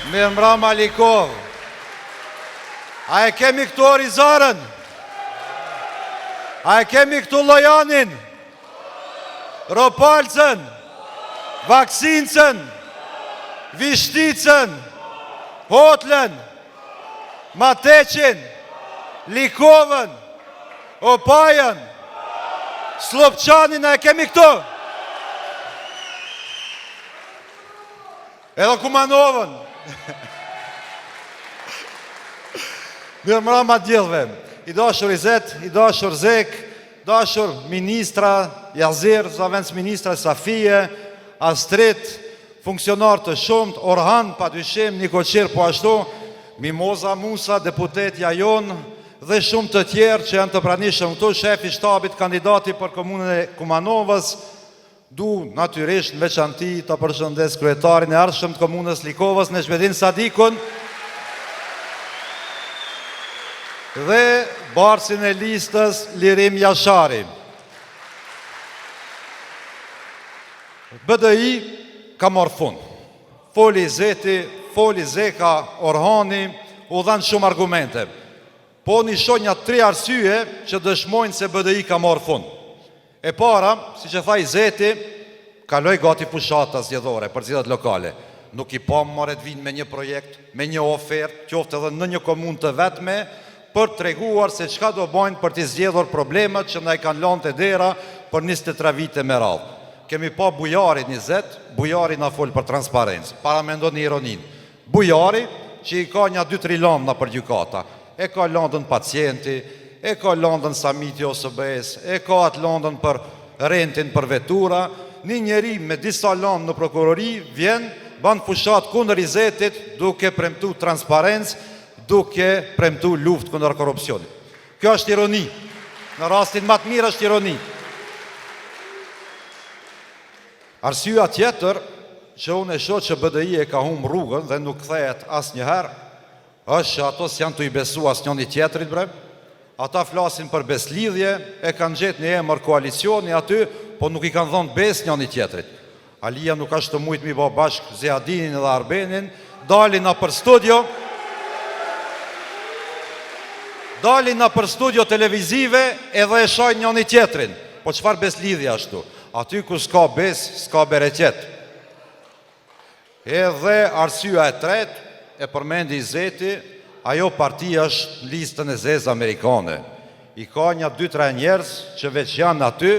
Mirë mbrëma Likov. A e kemi këtu Orizarën? A e kemi këtu Lojanin? Ropalcën? Vaksincën? Vishticën? Hotlën? Mateqin? Likovën? Opajën? Slopçanin a e kemi këtu? Edhe Kumanovën. Mirë mbrëma gjithëve. I dashur Izet, i dashur Zek, dashur ministra Jazir, zavendës ministra Safije, Astrit, funksionar të shumët, Orhan, pa dyshim, Nikoqir po ashtu, Mimoza Musa, deputetja jonë, dhe shumë të tjerë që janë të pranishëm këtu, shefi shtabit, kandidati për komunën e Kumanovës, du natyrisht në veçanti të përshëndes kryetarin e ardhshëm të komunës Likovës, Neshmedin Sadikun, dhe barsin e listës Lirim Jashari. BDI ka marrë fund. Foli Zeti, foli Zeka, Orhani, u dhanë shumë argumente. Po një shonja 3 arsye që dëshmojnë se BDI ka marrë fund. E para, si që tha i Zeti, kaloj gati fushata zgjedhore për zgjedhjet lokale. Nuk i pa marret vinë me një projekt, me një ofertë, qoftë edhe në një komunë të vetme, për të treguar se çka do bojnë për të zgjedhur problemet që na i kanë lënë te dera për 23 vite me radhë. Kemi pa Bujarin 20, Bujari na fol për transparencë. Para mendoni ironin. Bujari që i ka një 2-3 lëndë për gjykata. E ka lëndën pacienti, e ka lëndën Samiti OSBS, e ka atë lëndën për rentin për vetura. Një njeri me disa lëndë në prokurori vjen, ban fushat kundër Izetit, duke premtu transparencë, duke premtu luftë kundër korrupsionit. Kjo është ironi. Në rastin më të mirë është ironi. Arsyeja tjetër që unë e shoh që BDI e ka humbur rrugën dhe nuk kthehet asnjëherë, është që ato s'janë të i besu asnjëri tjetrit bre. Ata flasin për beslidhje, e kanë gjetë një emër koalicioni aty, po nuk i kanë dhënë besë njëri tjetrit. Alia nuk është të mujtë mi bë bashkë Zeadinin dhe Arbenin, dalin në për studio televizive edhe e shajnë njëri tjetrin. Po çfarë beslidhje ashtu? Aty ku s'ka besë, s'ka bereqet. Edhe arsyeja e tretë, e përmendi Zeti, ajo parti është në listën e zezë amerikane. I ka një 2-3 njerëz që veç janë aty,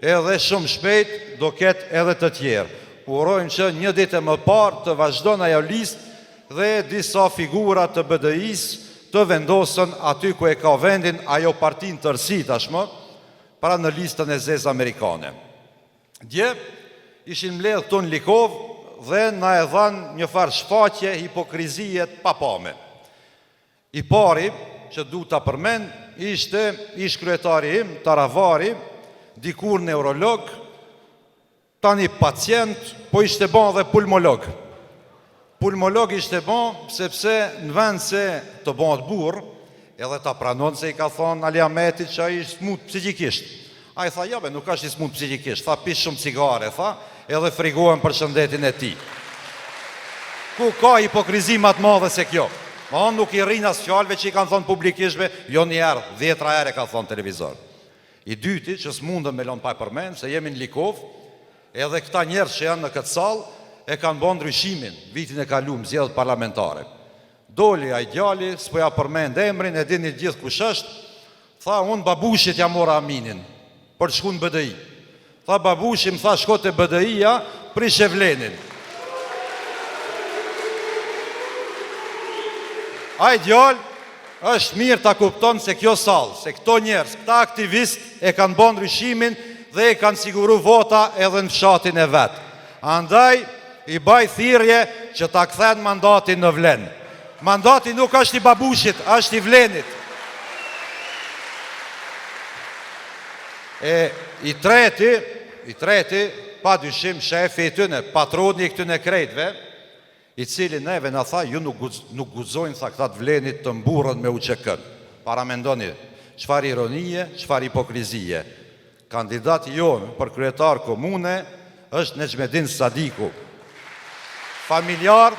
edhe shumë shpejt do ketë edhe të tjerë. Urojmë që një ditë më parë të vazhdon ajo listë dhe disa figura të BDI-s të vendosën aty ku e ka vendin ajo parti në tërësi tashmë, pra në listën e zezë amerikane. Dje, ishin mbledhur këtu në Likovë dhe na e dhanë një farë shfaqje hipokrizie të papame. I pari që du ta përmend ishte ish kryetari im, Taravari, dikur neurolog, tani pacient, po ishte bon dhe pulmolog. Pulmolog ishte bon sepse në vend se të bon të burë, edhe ta pranon se i ka thonë Ali Ahmetit që a i smut psikikisht. A i tha, jabe, nuk është i smut psikikisht, tha, pish shumë cigare, tha, edhe frigohen për shëndetin e ti. Ku ka hipokrizi më të madhe se kjo? Ma on nuk i rrin as fjalëve që i kanë thonë publikishme, jo një herë, 10 herë ka thonë televizor. I dyti, që s'mundëm me lënë pa përmend, se jemi në Likovë, edhe këta njerëz që janë në këtë sallë, e kanë bën ndryshimin, vitin e kaluar zgjedhjet parlamentare. Doli ai djali, s'po ja përmend emrin, e dini gjithë kush është, tha, unë babushit ja mora Aminin, për të shkuar në BDI. Tha babushi më tha shko te BDI-ja, prish e vlenin. Ai djalë është mirë ta kupton se kjo sallë, se këto njerëz, këta aktivistë e kanë bën ndryshimin dhe e kanë siguru vota edhe në fshatin e vet. Andaj i baj thirrje që ta kthen mandatin në vlen. Mandati nuk është i babushit, është i vlenit. E i treti, pa dyshim shefi i tyne, patroni i këtyne krejtve, i cili neve në tha, ju nuk guxojnë tha këta të vlenit të mburën me UÇK-n. Para mendoni, çfarë ironie, çfarë hipokrizie. Kandidati jonë për kryetar komune është Neshmedin Sadiku. Familjar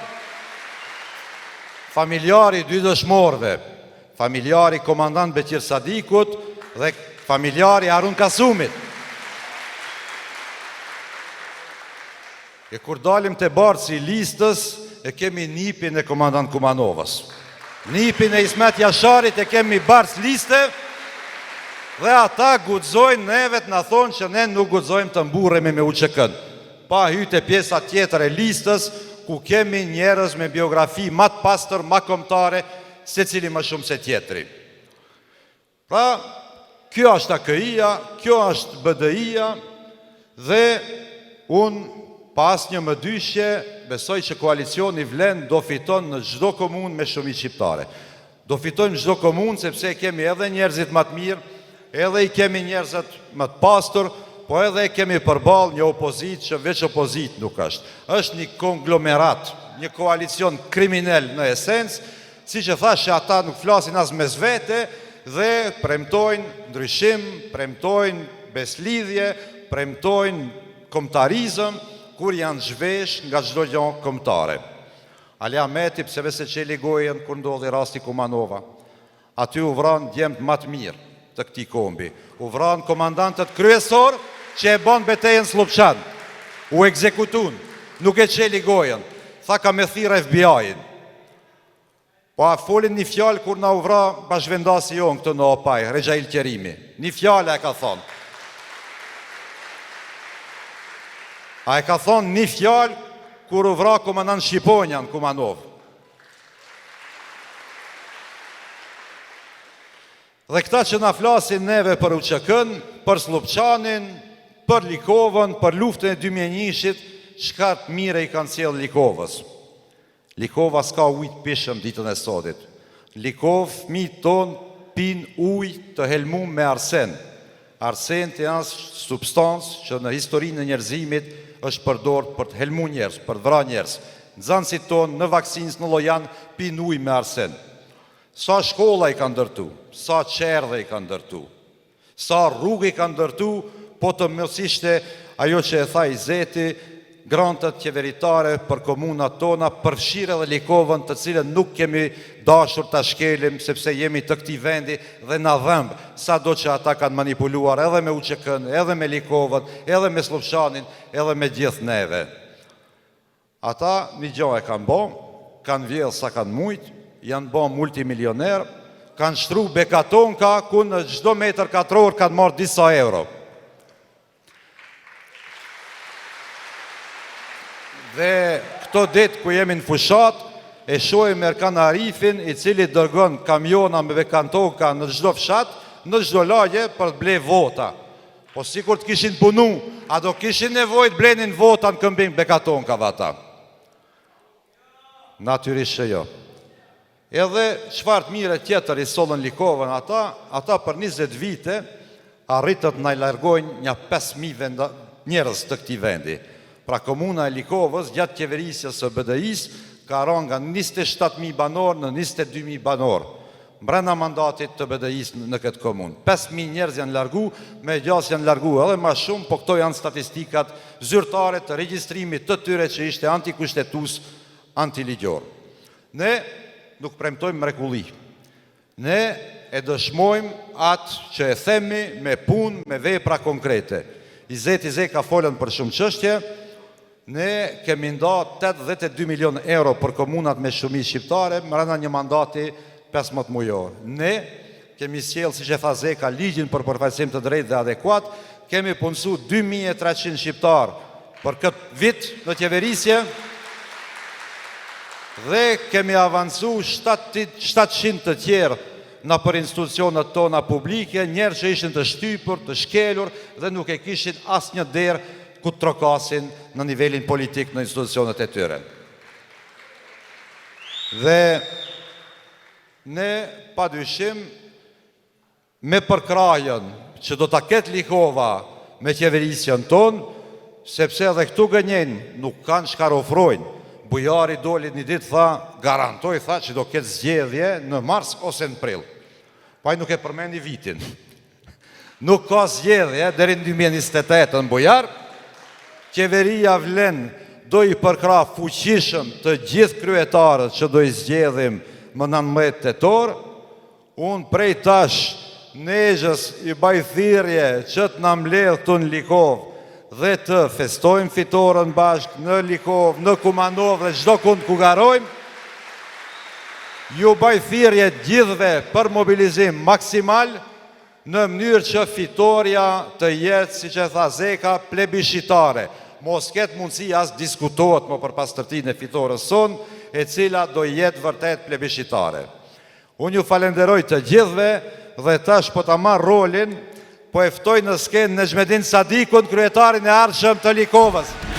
familjari 2 dëshmorëve, familjari komandant Beqir Sadikut dhe familjari Harun Kasumit. E kur dalim të bartësi listës, e kemi nipin e komandant Kumanovës. Nipin e Ismet Jasharit e kemi bartës liste, dhe ata guxojnë neve të na thonë që ne nuk guxojmë të mburremi me UÇK-n. Pa hyjtë pjesa tjetër e listës, ku kemi njerëz me biografi më të pastër, më kombëtare, secili më shumë se tjetri. Pra, kjo është AKI-ja, kjo është BDI-ja, dhe unë pas një mëdyshje, besoj që koalicioni Vlen do fiton në çdo komunë me shumicë shqiptare. Do fitojmë në çdo komunë sepse kemi edhe njerëzit më të mirë, edhe i kemi njerëzit më të pastër, po edhe kemi përballë një opozitë që veç opozitë nuk është. Është një konglomerat, një koalicion kriminal në esencë, siç e thashë ata nuk flasin as mes vete dhe premtojnë ndryshim, premtojnë beslidhje, premtojnë kombëtarizëm, kur janë zhvesh nga çdo gjë kombëtare. Ali Ahmeti pse se qeli gojën kur ndodhi rasti Kumanova. Aty u vran djemt më të mirë të këtij kombi. U vran komandantët kryesor që e bën betejën Slupçan. U ekzekutun, nuk e qeli gojën. Tha ka me thirr FBI-in. Po a folin një fjalë kur na u vra bashkëvendasi jon këtu në Opaj, Rexhail Kerimi. Një fjalë e ka thonë. A e ka thonë një fjalë kur u vra komandant Shqiponjan Kumanov. Dhe këta që na flasin neve për UÇK-n, për Slupçanin, për Likovën, për luftën e 2001-shit, çka të mire i kanë sjellë Likovës. Likova s'ka ujë të pishëm ditën e sodit. Likovë fëmijët tonë pin ujë të helmuar me arsen. Arsen të janë substancë që në historinë e njerëzimit është përdorur për të helmuar njerëz, për të vrarë njerëz. Nxënësit tonë në vaksinë në Llojan pin ujë me arsen. Sa shkolla i kanë ndërtu, sa qerdhe i kanë ndërtu, sa rrugë i kanë ndërtu, po të mos ishte ajo që e tha i Zeti, grantat qeveritare për komunat tona, përfshirë edhe Likovën, të cilën nuk kemi dashur ta shkelim sepse jemi të këtij vendi dhe na dhëmb, sado që ata kanë manipuluar edhe me UÇK-n, edhe me Likovën, edhe me Slupçanin, edhe me gjithë neve. Ata një gjë e kanë bë, kanë vjedhë sa kanë mujt, janë bë multimilioner, kanë shtru bekatonka ku në çdo metër katror kanë marrë disa euro. Dhe këto ditë ku jemi në fushat, e shohim Erkan Arifin, i cili dërgon kamiona me bekatonka në çdo fshat, në çdo lagje për të ble vota. Po sikur të kishin punu, a do kishin nevojë të blenin vota në këmbim bekatonkave ata? Natyrisht që jo. Edhe çfarë të mire tjetër i sollën Likovën ata për 20 vite arritët na largojnë një 5.000 njerëz të këtij vendi. Pra komuna e Likovës gjatë qeverisjes së BDI-s ka rënë nga 27.000 banor në 22.000 banor. Brenda mandatit të BDI-s në këtë komunë. 5.000 njerëz janë largu, me gjas janë largu edhe më shumë, po këto janë statistikat zyrtare të regjistrimit të tyre që ishte antikushtetues, antiligjor. Ne nuk premtojmë mrekulli. Ne e dëshmojmë atë që e themi me punë, me vepra konkrete. I Zeti ka folën për shumë çështje. Ne kemi nda 82 milion euro për komunat me shumicë shqiptare, brenda një mandati 15 mujor. Ne kemi sjellë, siç e tha Zeka, ligjin për përfaqësim të drejtë dhe adekuat, kemi punësu 2300 shqiptar për këtë vit në qeverisje, dhe kemi avancu 700 të tjerë në për institucionet tona publike, njerë që ishin të shtypur, të shkelur, dhe nuk e kishin asë një derë ku të trokasin në nivelin politik në institucionet e tyre. Dhe ne, pa dyshim, me përkrajën që do të ketë Likova me qeverisjen tonë, sepse edhe këtu gënjen nuk kanë çfarë ofrojnë. Bujari doli një ditë tha, garantoj tha që do ketë zgjedhje në mars ose në prill. Pa i nuk e përmendi vitin. Nuk ka zgjedhje deri në 2028 në Bujar. Qeveria Vlen do i përkra fuqishëm të gjithë kryetarët që do i zgjedhim më 19 tetor. Unë prej tash Nezhës i baj thirrje që të na mbledh këtu në Likovë dhe të festojmë fitoren bashkë në Likovë, në Kumanov dhe çdo kund ku garojmë. Ju baj thirrje gjithëve për mobilizim maksimal në mënyrë që fitoria të jetë, siç e tha Zeka, plebiscitare. Mos ketë mundësi as diskutohet më për pastërtinë e fitores sonë, e cila do jetë vërtet plebiscitare. Unë ju falenderoj të gjithëve dhe tash po ta marr rolin, po e ftoj në skenë Nexhmedin Sadikun, kryetarin e ardhshëm të Likovës.